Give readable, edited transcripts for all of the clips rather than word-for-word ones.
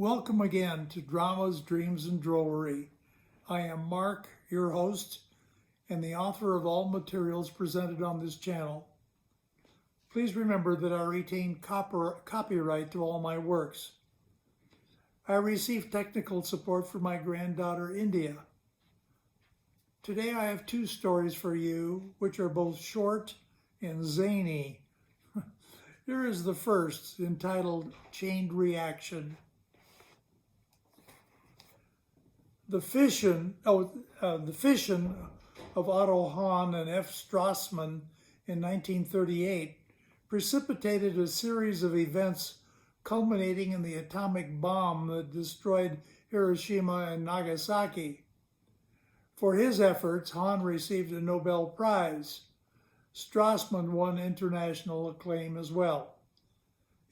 Welcome again to Dramas, Dreams, and Drollery. I am Mark, your host, and the author of all materials presented on this channel. Please remember that I retain copyright to all my works. I receive technical support from my granddaughter, India. Today I have two stories for you, which are both short and zany. Here is the first, entitled Chained Reaction. The fission of Otto Hahn and F. Strassmann in 1938 precipitated a series of events culminating in the atomic bomb that destroyed Hiroshima and Nagasaki. For his efforts, Hahn received a Nobel Prize. Strassmann won international acclaim as well.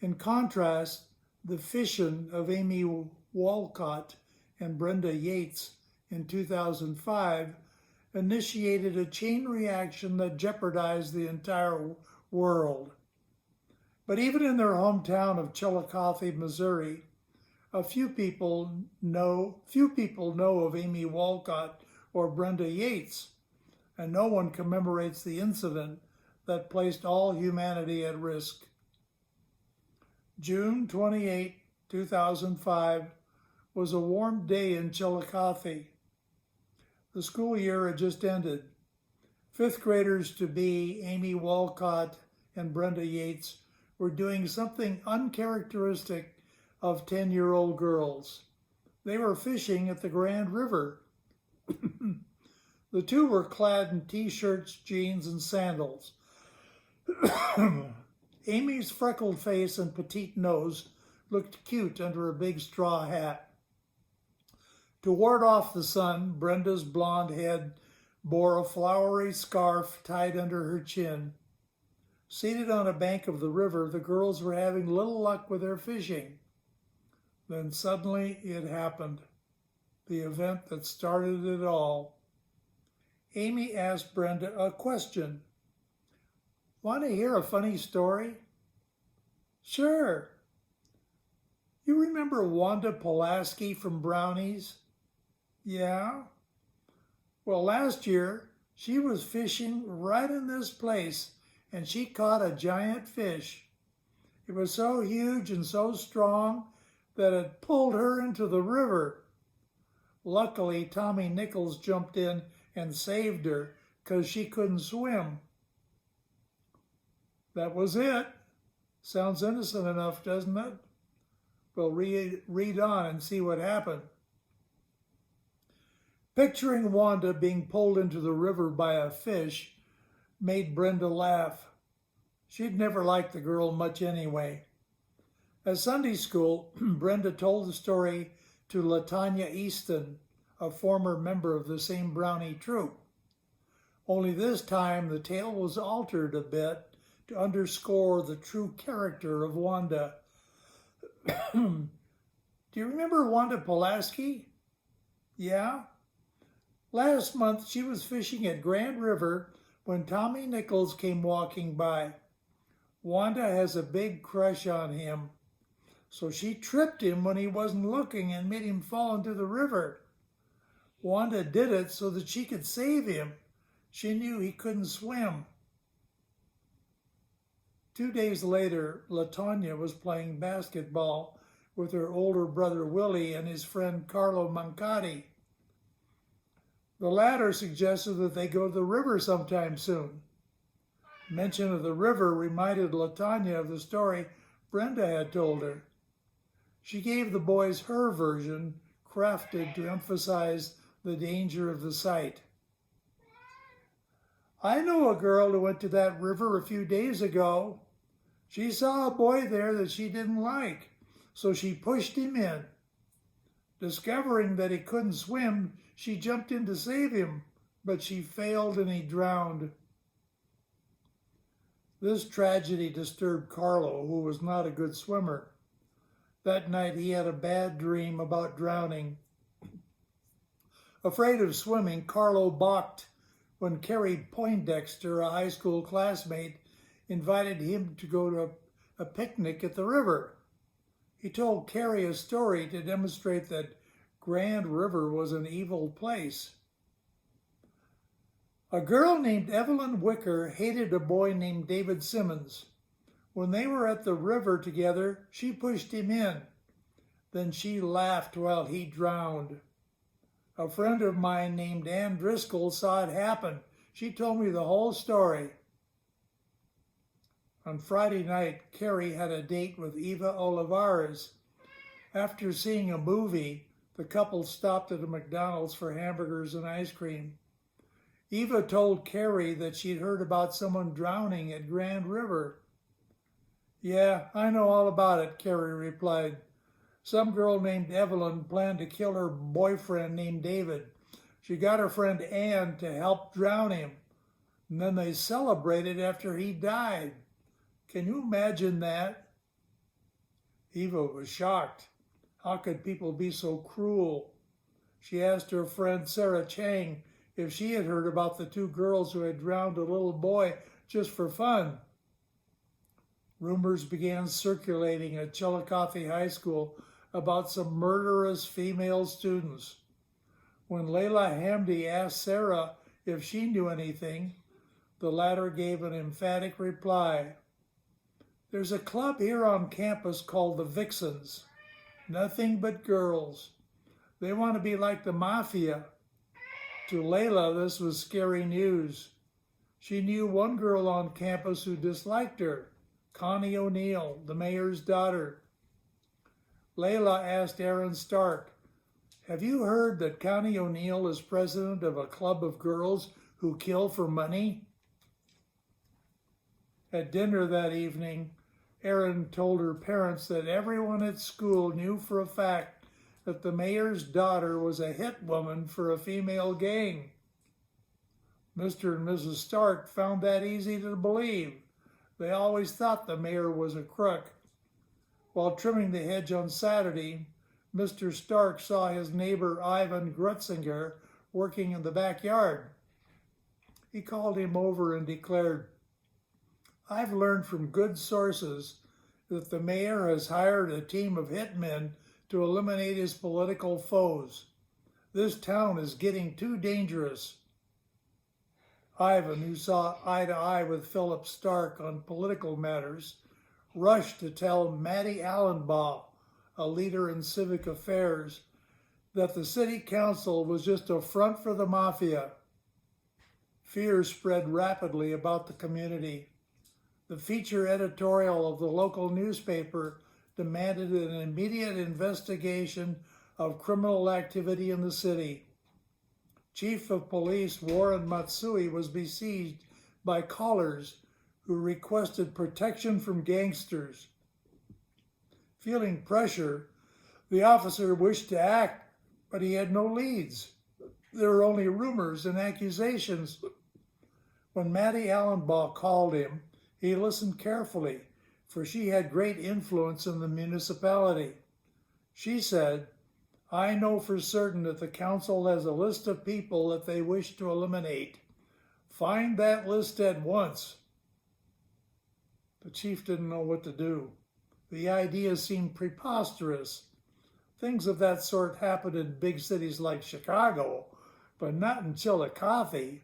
In contrast, the fission of Amy Walcott and Brenda Yates in 2005 initiated a chain reaction that jeopardized the entire world. But even in their hometown of Chillicothe, Missouri, few people know of Amy Walcott or Brenda Yates, and no one commemorates the incident that placed all humanity at risk. June 28, 2005 was a warm day in Chillicothe. The school year had just ended. Fifth graders to be, Amy Walcott and Brenda Yates, were doing something uncharacteristic of 10-year-old girls. They were fishing at the Grand River. The two were clad in t-shirts, jeans, and sandals. Amy's freckled face and petite nose looked cute under a big straw hat. To ward off the sun, Brenda's blonde head bore a flowery scarf tied under her chin. Seated on a bank of the river, the girls were having little luck with their fishing. Then suddenly it happened, the event that started it all. Amy asked Brenda a question. "Want to hear a funny story?" "Sure." "You remember Wanda Pulaski from Brownies?" "Yeah." "Well, last year she was fishing right in this place and she caught a giant fish. It was so huge and so strong that it pulled her into the river. Luckily, Tommy Nichols jumped in and saved her because she couldn't swim." That was it. Sounds innocent enough, doesn't it? Well, read on and see what happened. Picturing Wanda being pulled into the river by a fish made Brenda laugh. She'd never liked the girl much anyway. At Sunday school, Brenda told the story to LaTanya Easton, a former member of the same Brownie troupe. Only this time the tale was altered a bit to underscore the true character of Wanda. "Do you remember Wanda Pulaski?" "Yeah." "Last month she was fishing at Grand River when Tommy Nichols came walking by. Wanda has a big crush on him, so she tripped him when he wasn't looking and made him fall into the river. Wanda did it so that she could save him. She knew he couldn't swim." 2 days later, LaTanya was playing basketball with her older brother Willie and his friend Carlo Mancati. The latter suggested that they go to the river sometime soon. Mention of the river reminded LaTanya of the story Brenda had told her. She gave the boys her version, crafted to emphasize the danger of the sight. "I know a girl who went to that river a few days ago. She saw a boy there that she didn't like, so she pushed him in. Discovering that he couldn't swim, she jumped in to save him, but she failed and he drowned." This tragedy disturbed Carlo, who was not a good swimmer. That night he had a bad dream about drowning. Afraid of swimming, Carlo balked when Carrie Poindexter, a high school classmate, invited him to go to a picnic at the river. He told Carrie a story to demonstrate that Grand River was an evil place. A girl named Evelyn Wicker hated a boy named David Simmons. When they were at the river together, she pushed him in. Then she laughed while he drowned. A friend of mine named Ann Driscoll saw it happen. She told me the whole story. On Friday night, Carrie had a date with Eva Olivares. After seeing a movie, the couple stopped at a McDonald's for hamburgers and ice cream. Eva told Carrie that she'd heard about someone drowning at Grand River. "Yeah, I know all about it," Carrie replied. "Some girl named Evelyn planned to kill her boyfriend named David. She got her friend Ann to help drown him, and then they celebrated after he died. Can you imagine that?" Eva was shocked. How could people be so cruel? She asked her friend Sarah Chang if she had heard about the two girls who had drowned a little boy just for fun. Rumors began circulating at Chillicothe High School about some murderous female students. When Layla Hamdi asked Sarah if she knew anything, the latter gave an emphatic reply. "There's a club here on campus called the Vixens. Nothing but girls. They want to be like the mafia." To Layla, this was scary news. She knew one girl on campus who disliked her, Connie O'Neill, the mayor's daughter. Layla asked Aaron Stark, "Have you heard that Connie O'Neill is president of a club of girls who kill for money?" At dinner that evening, Aaron told her parents that everyone at school knew for a fact that the mayor's daughter was a hit woman for a female gang. Mr. and Mrs. Stark found that easy to believe. They always thought the mayor was a crook. While trimming the hedge on Saturday, Mr. Stark saw his neighbor Ivan Grutzinger working in the backyard. He called him over and declared, "I've learned from good sources that the mayor has hired a team of hitmen to eliminate his political foes. This town is getting too dangerous." Ivan, who saw eye to eye with Philip Stark on political matters, rushed to tell Mattie Allenbaugh, a leader in civic affairs, that the city council was just a front for the mafia. Fear spread rapidly about the community. The feature editorial of the local newspaper demanded an immediate investigation of criminal activity in the city. Chief of Police Warren Matsui was besieged by callers who requested protection from gangsters. Feeling pressure, the officer wished to act, but he had no leads. There were only rumors and accusations. When Mattie Allenbaugh called him, he listened carefully, for she had great influence in the municipality. She said, "I know for certain that the council has a list of people that they wish to eliminate. Find that list at once." The chief didn't know what to do. The idea seemed preposterous. Things of that sort happen in big cities like Chicago, but not in Chillicothe.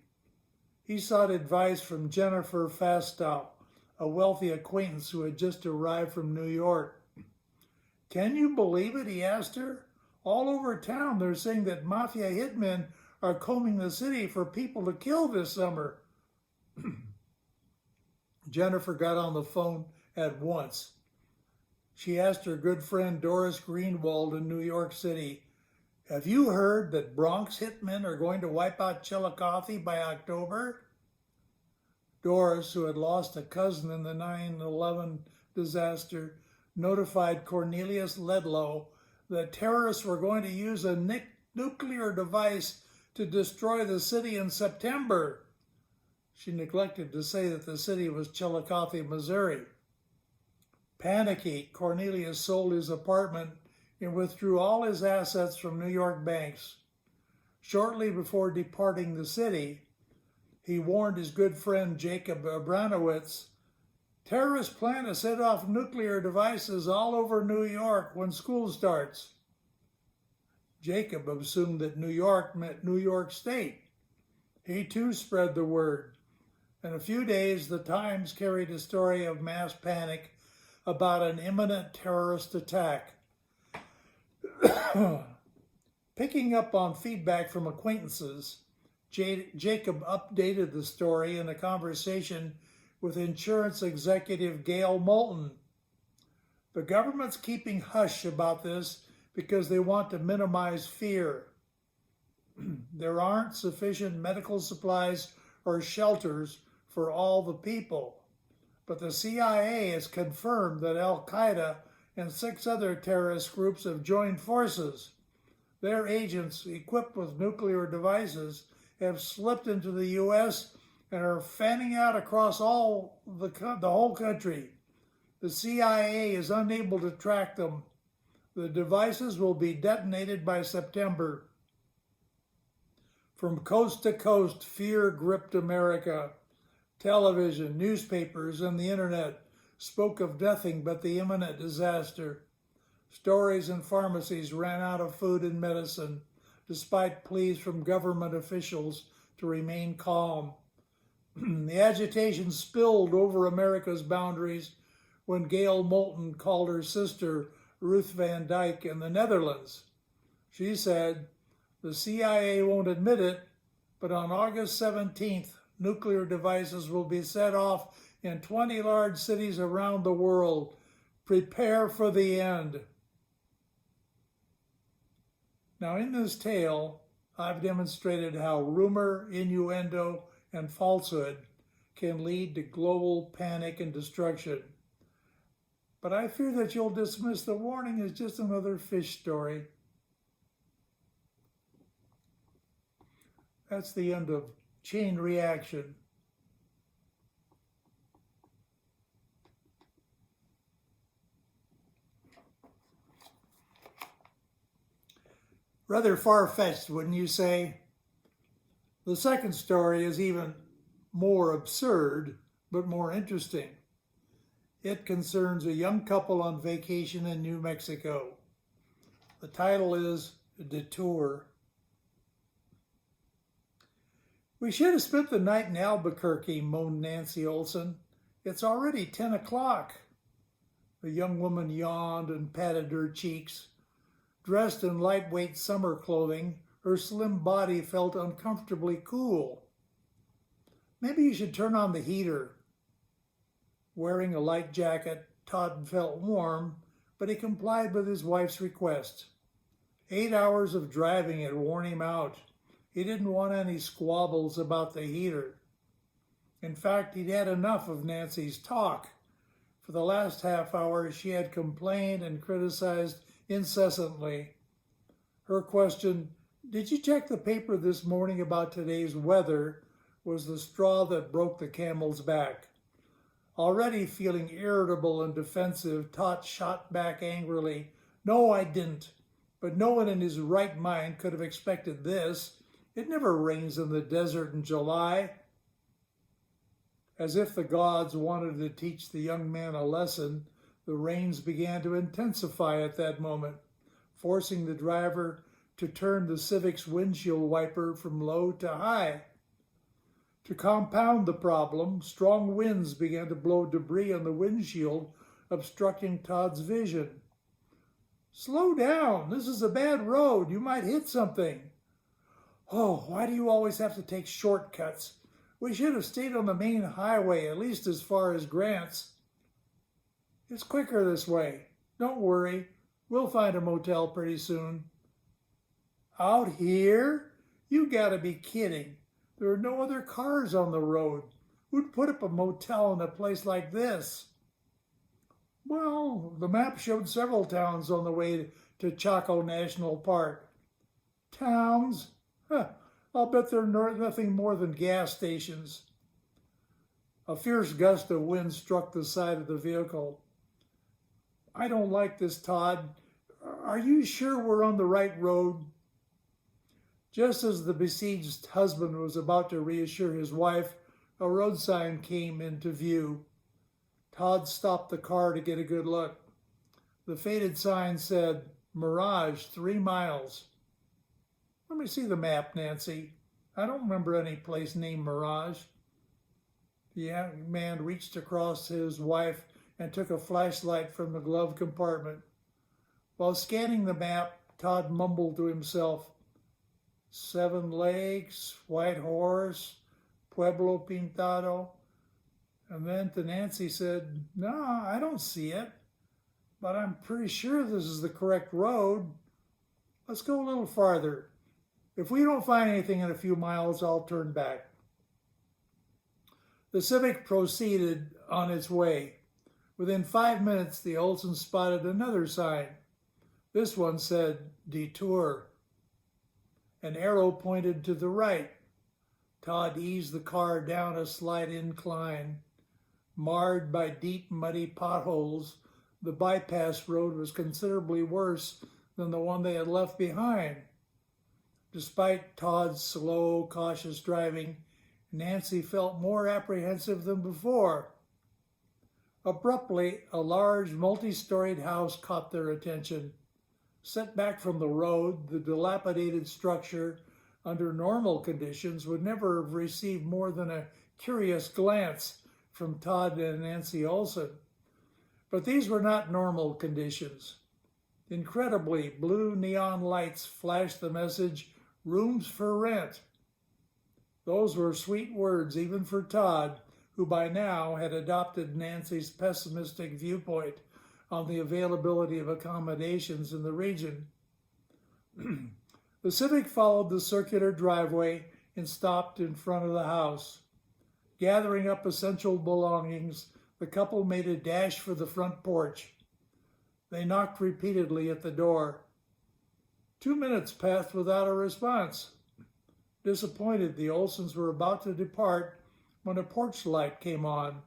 He sought advice from Jennifer Fastow, a wealthy acquaintance who had just arrived from New York. "Can you believe it?" he asked her. "All over town they're saying that mafia hitmen are combing the city for people to kill this summer." Jennifer got on the phone at once. She asked her good friend Doris Greenwald in New York City, "Have you heard that Bronx hitmen are going to wipe out Chillicothe by October?" Doris, who had lost a cousin in the 9/11 disaster, notified Cornelius Ledlow that terrorists were going to use a nuclear device to destroy the city in September. She neglected to say that the city was Chillicothe, Missouri. Panicky, Cornelius sold his apartment and withdrew all his assets from New York banks. Shortly before departing the city, he warned his good friend Jacob Abranowitz Terrorists plan to set off nuclear devices all over New York when school starts. Jacob assumed that New York meant New York State. He too spread the word. In a few days, the Times carried a story of mass panic about an imminent terrorist attack. Picking up on feedback from acquaintances, Jacob updated the story in a conversation with insurance executive Gail Moulton. The government's keeping hush about this because they want to minimize fear. There aren't sufficient medical supplies or shelters for all the people, but the CIA has confirmed that Al-Qaeda and 6 other terrorist groups have joined forces. Their agents, equipped with nuclear devices, have slipped into the U.S. and are fanning out across the whole country. The CIA is unable to track them. The devices will be detonated by September. From coast to coast, fear gripped America. Television, newspapers, and the internet spoke of nothing but the imminent disaster. Stores and pharmacies ran out of food and medicine, despite pleas from government officials to remain calm. The agitation spilled over America's boundaries when Gail Moulton called her sister Ruth Van Dyke in the Netherlands. She said, "The CIA won't admit it, but on August 17th, nuclear devices will be set off in 20 large cities around the world. Prepare for the end." Now, in this tale, I've demonstrated how rumor, innuendo, and falsehood can lead to global panic and destruction. But I fear that you'll dismiss the warning as just another fish story. That's the end of Chain Reaction. Rather far-fetched, wouldn't you say? The second story is even more absurd, but more interesting. It concerns a young couple on vacation in New Mexico. The title is Detour. "We should have spent the night in Albuquerque," moaned Nancy Olson. "It's already 10 o'clock. The young woman yawned and patted her cheeks. Dressed in lightweight summer clothing, her slim body felt uncomfortably cool. "Maybe you should turn on the heater." Wearing a light jacket, Todd felt warm, but he complied with his wife's request. 8 hours of driving had worn him out. He didn't want any squabbles about the heater. In fact, he'd had enough of Nancy's talk. For the last half hour, she had complained and criticized incessantly. Her question, "Did you check the paper this morning about today's weather?" was the straw that broke the camel's back. Already feeling irritable and defensive, Tot shot back angrily, "No, I didn't. But no one in his right mind could have expected this. It never rains in the desert in July." As if the gods wanted to teach the young man a lesson, the rains began to intensify at that moment, forcing the driver to turn the Civic's windshield wiper from low to high. To compound the problem, strong winds began to blow debris on the windshield, obstructing Todd's vision. "Slow down. This is a bad road. You might hit something." "Oh, why do you always have to take shortcuts? We should have stayed on the main highway, at least as far as Grant's." "It's quicker this way. Don't worry. We'll find a motel pretty soon." "Out here? You gotta be kidding. There are no other cars on the road. Who'd put up a motel in a place like this?" "Well, the map showed several towns on the way to Chaco National Park." "Towns? Huh, I'll bet they're nothing more than gas stations." A fierce gust of wind struck the side of the vehicle. "I don't like this, Todd. Are you sure we're on the right road?" Just as the besieged husband was about to reassure his wife, a road sign came into view. Todd stopped the car to get a good look. The faded sign said, Mirage, 3 miles. Let me see the map, Nancy. I don't remember any place named Mirage. The young man reached across to his wife and took a flashlight from the glove compartment. While scanning the map, Todd mumbled to himself, 7 Lakes, White Horse, Pueblo Pintado. And then to Nancy said, no, I don't see it, but I'm pretty sure this is the correct road. Let's go a little farther. If we don't find anything in a few miles, I'll turn back. The Civic proceeded on its way. Within 5 minutes, the Olsons spotted another sign. This one said, Detour. An arrow pointed to the right. Todd eased the car down a slight incline. Marred by deep, muddy potholes, the bypass road was considerably worse than the one they had left behind. Despite Todd's slow, cautious driving, Nancy felt more apprehensive than before. Abruptly, a large, multi-storied house caught their attention. Set back from the road, the dilapidated structure, under normal conditions, would never have received more than a curious glance from Todd and Nancy Olson. But these were not normal conditions. Incredibly, blue neon lights flashed the message, rooms for rent. Those were sweet words even for Todd, who by now had adopted Nancy's pessimistic viewpoint on the availability of accommodations in the region. The Civic followed the circular driveway and stopped in front of the house. Gathering up essential belongings, the couple made a dash for the front porch. They knocked repeatedly at the door. 2 minutes passed without a response. Disappointed, the Olsons were about to depart when a porch light came on.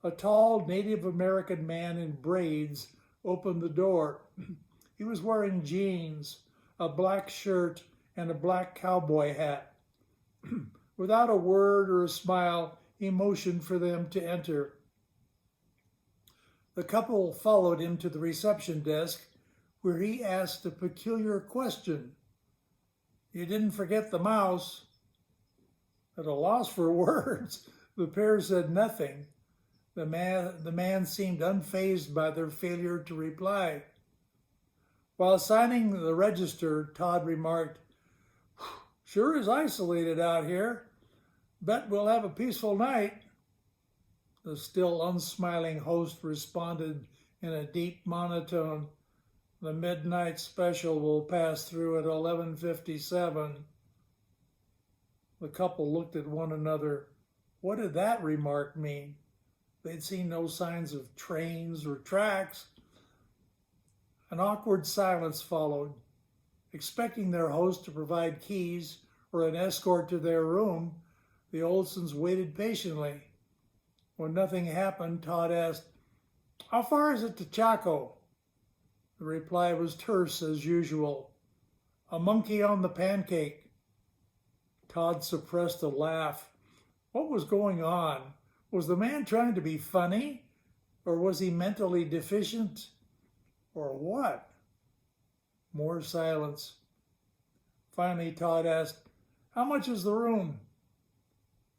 A tall Native American man in braids opened the door. He was wearing jeans, a black shirt, and a black cowboy hat. Without a word or a smile, he motioned for them to enter. The couple followed him to the reception desk, where he asked a peculiar question. You didn't forget the mouse? At a loss for words, the pair said nothing. The man seemed unfazed by their failure to reply. While signing the register, Todd remarked, Sure is isolated out here. Bet we'll have a peaceful night. The still unsmiling host responded in a deep monotone. The midnight special will pass through at 11:57. The couple looked at one another. What did that remark mean? They'd seen no signs of trains or tracks. An awkward silence followed. Expecting their host to provide keys or an escort to their room, the Olsons waited patiently. When nothing happened, Todd asked, How far is it to Chaco? The reply was terse as usual. A monkey on the pancake. Todd suppressed a laugh. What was going on? Was the man trying to be funny? Or was he mentally deficient? Or what? More silence. Finally, Todd asked, How much is the room?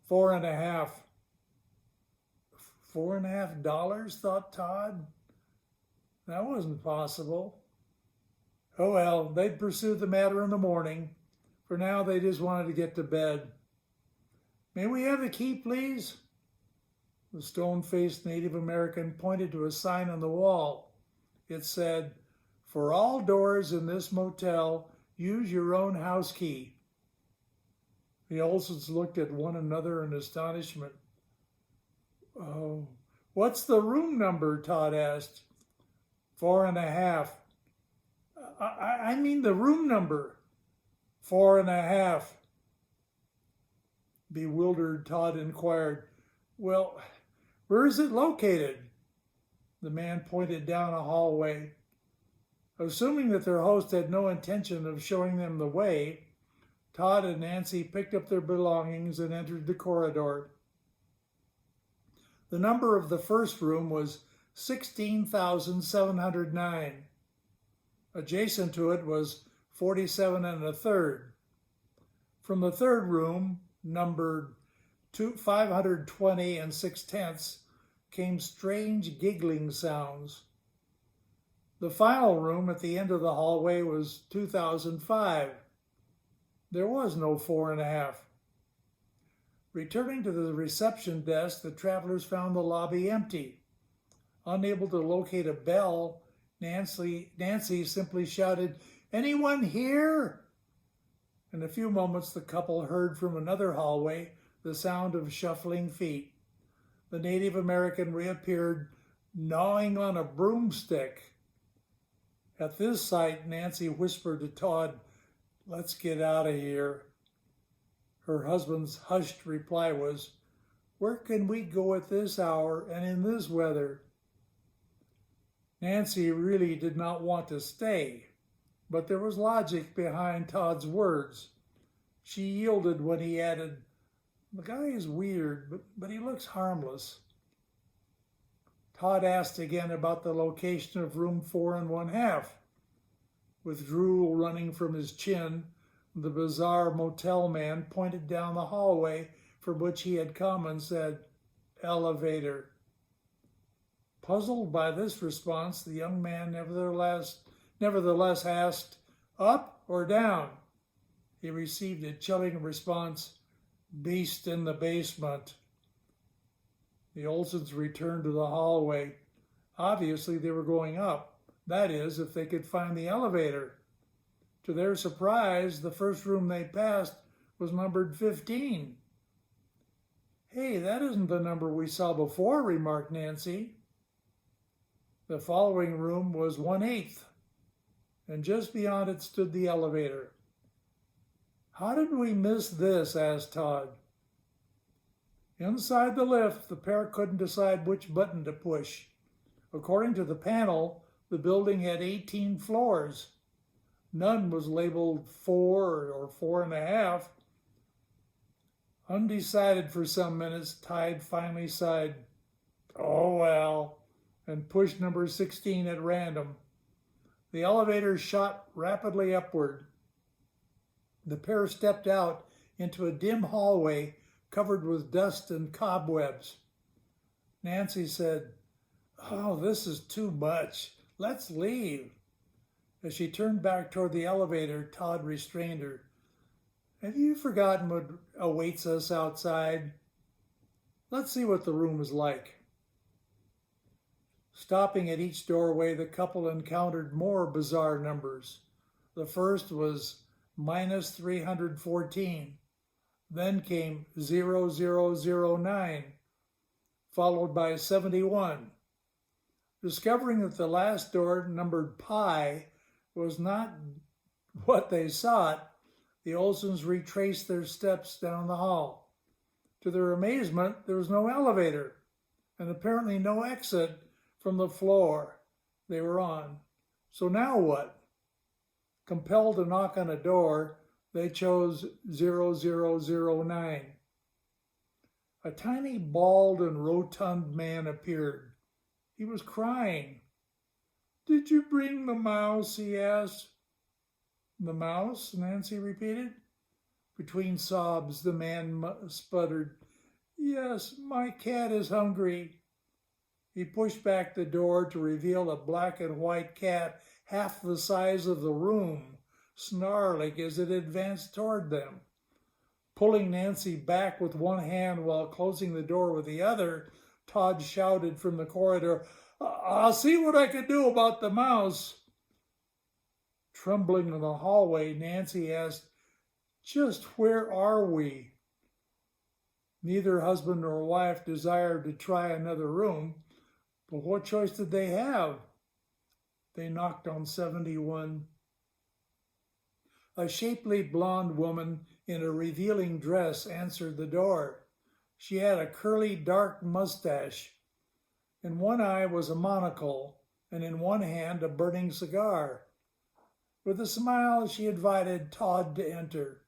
$4.50. $4.50, thought Todd. That wasn't possible. Oh well, they'd pursue the matter in the morning. For now, they just wanted to get to bed. May we have the key, please? The stone-faced Native American pointed to a sign on the wall. It said, For all doors in this motel, use your own house key. The Olsons looked at one another in astonishment. Oh, what's the room number? Todd asked. 4.5. I mean the room number. 4.5. Bewildered, Todd inquired, Well, where is it located? The man pointed down a hallway. Assuming that their host had no intention of showing them the way, Todd and Nancy picked up their belongings and entered the corridor. The number of the first room was 16,709. Adjacent to it was 47 and a third. From the third room, numbered 520 and 6/10, came strange giggling sounds. The final room at the end of the hallway was 2005. There was no 4.5. Returning to the reception desk, the travelers found the lobby empty. Unable to locate a bell, Nancy simply shouted, "Anyone here?" In a few moments, the couple heard from another hallway the sound of shuffling feet. The Native American reappeared, gnawing on a broomstick. At this sight, Nancy whispered to Todd, "Let's get out of here." Her husband's hushed reply was, "Where can we go at this hour and in this weather?" Nancy really did not want to stay, but there was logic behind Todd's words. She yielded when he added, "The guy is weird, but he looks harmless." Todd asked again about the location of room 4.5. With drool running from his chin, the bizarre motel man pointed down the hallway from which he had come and said, "Elevator." Puzzled by this response, the young man nevertheless asked, "Up or down?" He received a chilling response, "Beast in the basement." The Olsons returned to the hallway. Obviously, they were going up. That is, if they could find the elevator. To their surprise, the first room they passed was numbered 15. "Hey, that isn't the number we saw before," remarked Nancy. The following room was 1/8, and just beyond it stood the elevator. "How did we miss this?" asked Todd. Inside the lift, the pair couldn't decide which button to push. According to the panel, the building had 18 floors. None was labeled 4 or 4.5. Undecided for some minutes, Todd finally sighed, "Oh well," and pushed number 16 at random. The elevator shot rapidly upward. The pair stepped out into a dim hallway covered with dust and cobwebs. Nancy said, "Oh, this is too much. Let's leave." As she turned back toward the elevator, Todd restrained her. "Have you forgotten what awaits us outside? Let's see what the room is like." Stopping at each doorway, the couple encountered more bizarre numbers. The first was -314. Then came 0009, followed by 71. Discovering that the last door, numbered pi, was not what they sought, the Olsons retraced their steps down the hall. To their amazement, there was no elevator, and apparently no exit from the floor they were on. So now what? Compelled to knock on a door, they chose 0009. A tiny, bald, and rotund man appeared. He was crying. "Did you bring the mouse?" he asked. "The mouse?" Nancy repeated. Between sobs, the man sputtered, "Yes, my cat is hungry." He pushed back the door to reveal a black and white cat half the size of the room, snarling as it advanced toward them. Pulling Nancy back with one hand while closing the door with the other, Todd shouted from the corridor, "I'll see what I can do about the mouse." Trembling in the hallway, Nancy asked, "Just where are we?" Neither husband nor wife desired to try another room, but what choice did they have? They knocked on 71. A shapely blonde woman in a revealing dress answered the door. She had a curly, dark mustache. In one eye was a monocle, and in one hand a burning cigar. With a smile, she invited Todd to enter,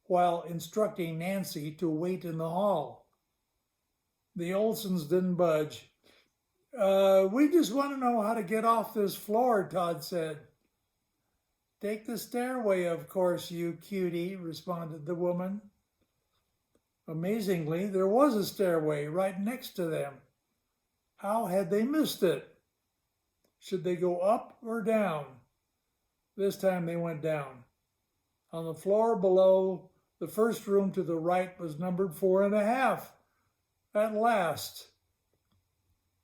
while instructing Nancy to wait in the hall. The Olsons didn't budge. We just want to know how to get off this floor, Todd said. Take the stairway, of course, you cutie, responded the woman. Amazingly, there was a stairway right next to them. How had they missed it? Should they go up or down? This time they went down. On the floor below, the first room to the right was numbered 4.5. At last.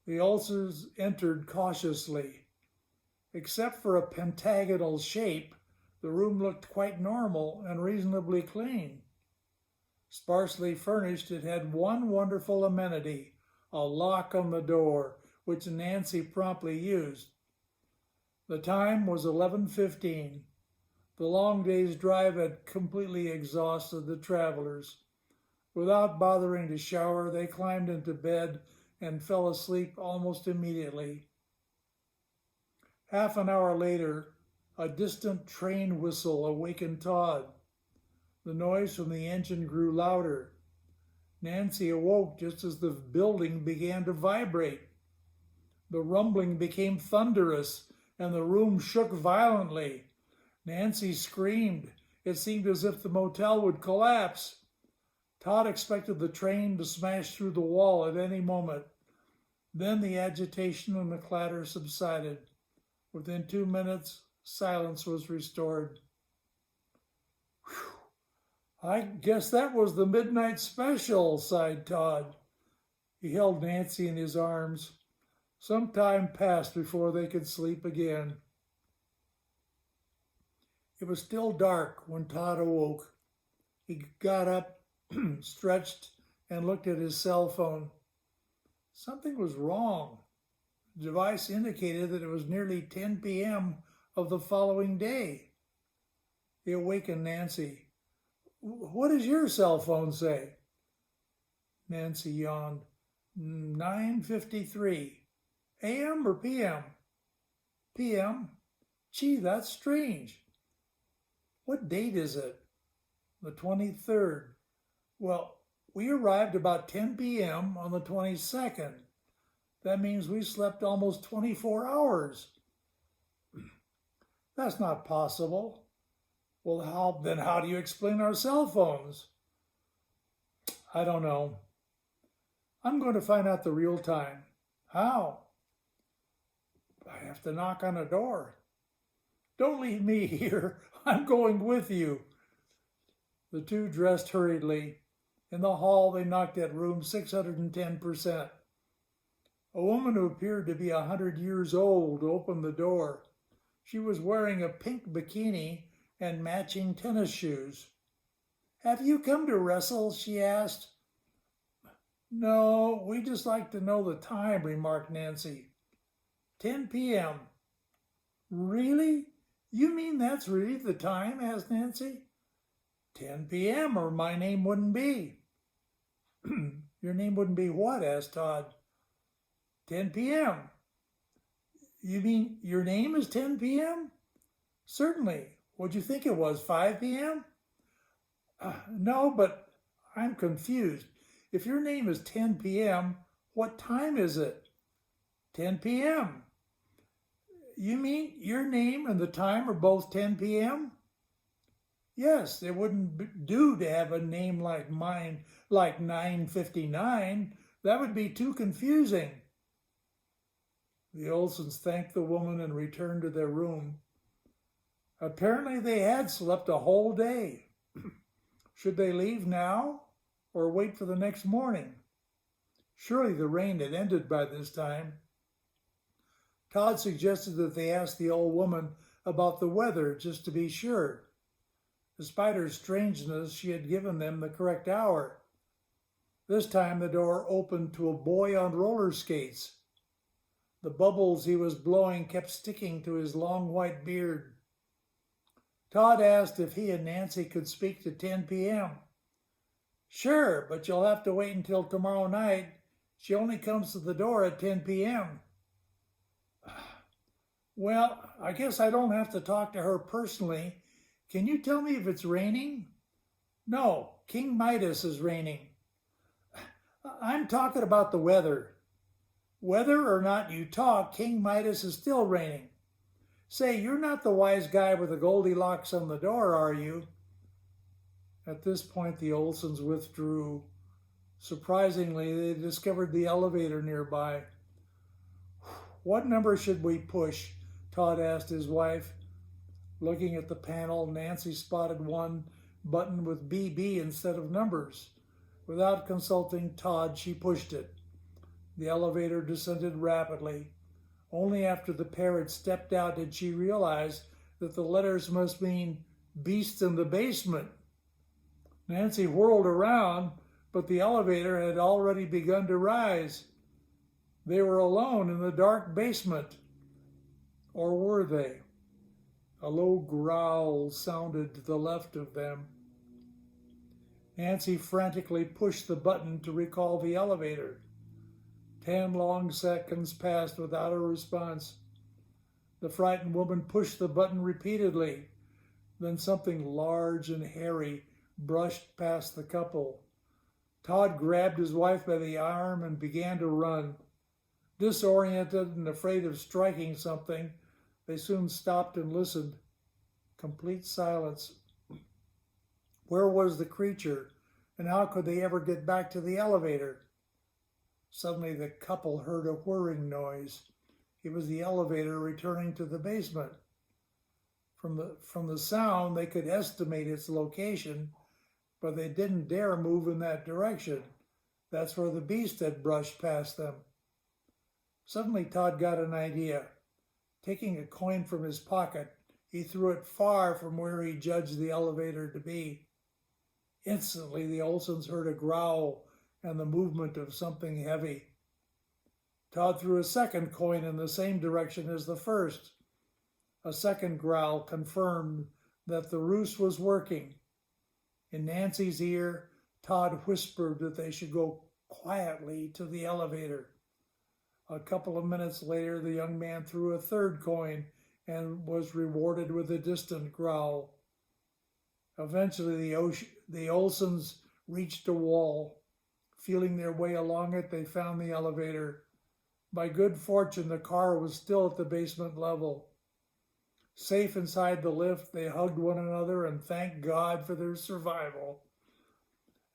The Olsons entered cautiously. Except for a pentagonal shape, the room looked quite normal and reasonably clean. Sparsely furnished, it had one wonderful amenity, a lock on the door, which Nancy promptly used. The time was 11:15. The long day's drive had completely exhausted the travelers. Without bothering to shower, they climbed into bed and fell asleep almost immediately. Half an hour later, a distant train whistle awakened Todd. The noise from the engine grew louder. Nancy awoke just as the building began to vibrate. The rumbling became thunderous, and the room shook violently. Nancy screamed. It seemed as if the motel would collapse. Todd expected the train to smash through the wall at any moment. Then the agitation and the clatter subsided. Within 2 minutes, silence was restored. Whew. I guess that was the midnight special, sighed Todd. He held Nancy in his arms. Some time passed before they could sleep again. It was still dark when Todd awoke. He got up, stretched, and looked at his cell phone. Something was wrong. The device indicated that it was nearly 10 p.m. of the following day. He awakened Nancy. What does your cell phone say? Nancy yawned. 9:53. A.M. or P.M.? P.M. Gee, that's strange. What date is it? The 23rd. Well, we arrived about 10 p.m. on the 22nd. That means we slept almost 24 hours. That's not possible. Well, how do you explain our cell phones? I don't know. I'm going to find out the real time. How? I have to knock on a door. Don't leave me here. I'm going with you. The two dressed hurriedly. In the hall, they knocked at room 610%. A woman who appeared to be 100 years old opened the door. She was wearing a pink bikini and matching tennis shoes. Have you come to wrestle? She asked. No, we just like to know the time, remarked Nancy. 10 p.m. Really? You mean that's really the time? Asked Nancy. 10 p.m. or my name wouldn't be. Your name wouldn't be what? Asked Todd. 10 p.m. You mean your name is 10 p.m.? Certainly. What'd you think it was, 5 p.m.? No, but I'm confused. If your name is 10 p.m., what time is it? 10 p.m. You mean your name and the time are both 10 p.m.? Yes, it wouldn't do to have a name like mine, like 9:59. That would be too confusing. The Olsons thanked the woman and returned to their room. Apparently they had slept a whole day. Should they leave now or wait for the next morning? Surely the rain had ended by this time. Todd suggested that they ask the old woman about the weather just to be sure. Despite her strangeness, she had given them the correct hour. This time the door opened to a boy on roller skates. The bubbles he was blowing kept sticking to his long white beard. Todd asked if he and Nancy could speak to 10 p.m. Sure, but you'll have to wait until tomorrow night. She only comes to the door at 10 p.m. Well, I guess I don't have to talk to her personally. Can you tell me if it's raining? No, King Midas is raining. I'm talking about the weather. Whether or not you talk, King Midas is still reigning. Say, you're not the wise guy with the Goldilocks on the door, are you? At this point, the Olsons withdrew. Surprisingly, they discovered the elevator nearby. What number should we push? Todd asked his wife. Looking at the panel, Nancy spotted one button with BB instead of numbers. Without consulting Todd, she pushed it. The elevator descended rapidly. Only after the pair had stepped out did she realize that the letters must mean beast in the basement. Nancy whirled around, but the elevator had already begun to rise. They were alone in the dark basement. Or were they? A low growl sounded to the left of them. Nancy frantically pushed the button to recall the elevator. 10 long seconds passed without a response. The frightened woman pushed the button repeatedly. Then something large and hairy brushed past the couple. Todd grabbed his wife by the arm and began to run. Disoriented and afraid of striking something, they soon stopped and listened. Complete silence. Where was the creature, and how could they ever get back to the elevator? Suddenly the couple heard a whirring noise. It was the elevator returning to the basement. From the sound, they could estimate its location, but they didn't dare move in that direction. That's where the beast had brushed past them. Suddenly Todd got an idea. Taking a coin from his pocket, he threw it far from where he judged the elevator to be. Instantly, the Olsons heard a growl and the movement of something heavy. Todd threw a second coin in the same direction as the first. A second growl confirmed that the ruse was working. In Nancy's ear, Todd whispered that they should go quietly to the elevator. A couple of minutes later, the young man threw a third coin and was rewarded with a distant growl. Eventually, the Olsons reached a wall. Feeling their way along it, they found the elevator. By good fortune, the car was still at the basement level. Safe inside the lift, they hugged one another and thanked God for their survival.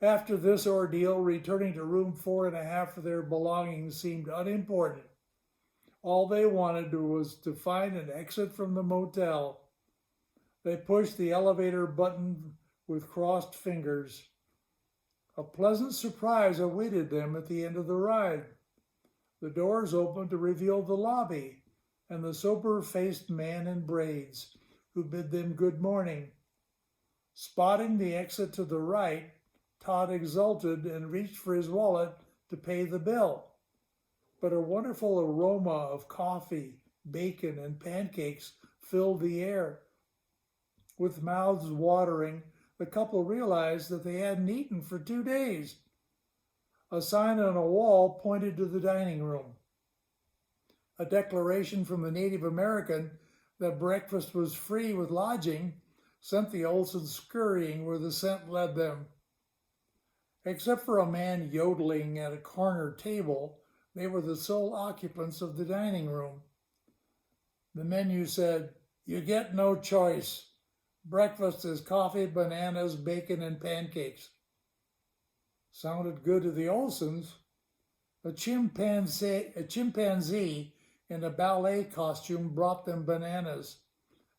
After this ordeal, returning to room 4.5 for their belongings seemed unimportant. All they wanted was to find an exit from the motel. They pushed the elevator button with crossed fingers. A pleasant surprise awaited them at the end of the ride. The doors opened to reveal the lobby and the sober-faced man in braids who bid them good morning. Spotting the exit to the right, Todd exulted and reached for his wallet to pay the bill. But a wonderful aroma of coffee, bacon, and pancakes filled the air. With mouths watering, the couple realized that they hadn't eaten for 2 days. A sign on a wall pointed to the dining room. A declaration from the Native American that breakfast was free with lodging sent the Olsons scurrying where the scent led them. Except for a man yodeling at a corner table, they were the sole occupants of the dining room. The menu said, "You get no choice. Breakfast is coffee, bananas, bacon, and pancakes." Sounded good to the Olsons. A chimpanzee in a ballet costume brought them bananas,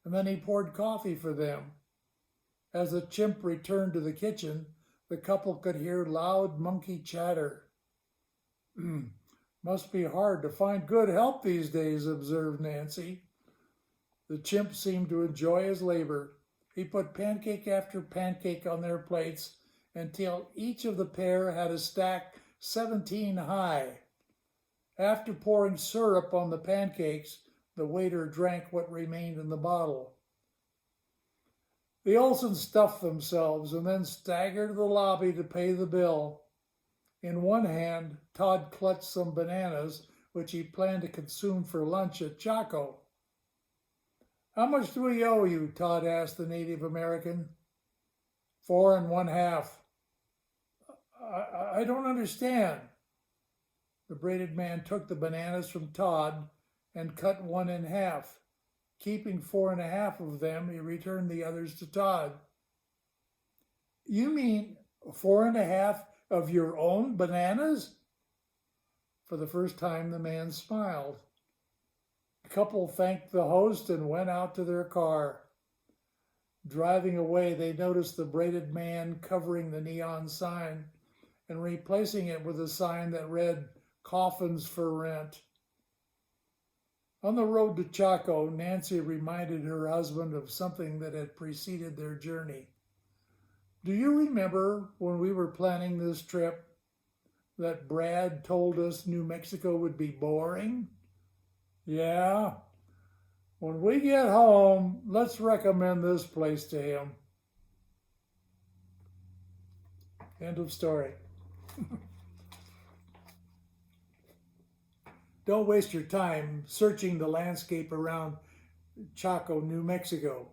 and then he poured coffee for them. As the chimp returned to the kitchen, the couple could hear loud monkey chatter. "Must be hard to find good help these days," observed Nancy. The chimp seemed to enjoy his labor. He put pancake after pancake on their plates until each of the pair had a stack 17 high. After pouring syrup on the pancakes, the waiter drank what remained in the bottle. The Olsons stuffed themselves and then staggered to the lobby to pay the bill. In one hand, Todd clutched some bananas, which he planned to consume for lunch at Chaco. "How much do we owe you?" Todd asked the Native American. 4 1/2. I don't understand. The braided man took the bananas from Todd and cut one in half. Keeping 4.5 of them, he returned the others to Todd. You mean 4.5 of your own bananas? For the first time, the man smiled. The couple thanked the host and went out to their car. Driving away, they noticed the braided man covering the neon sign and replacing it with a sign that read, "Coffins for rent." On the road to Chaco, Nancy reminded her husband of something that had preceded their journey. Do you remember when we were planning this trip that Brad told us New Mexico would be boring? Yeah. When we get home, let's recommend this place to him. End of story. Don't waste your time searching the landscape around Chaco, New Mexico.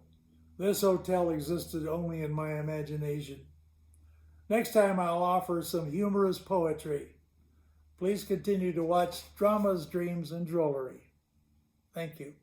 This hotel existed only in my imagination. Next time I'll offer some humorous poetry. Please continue to watch Dramas, Dreams, and Drollery. Thank you.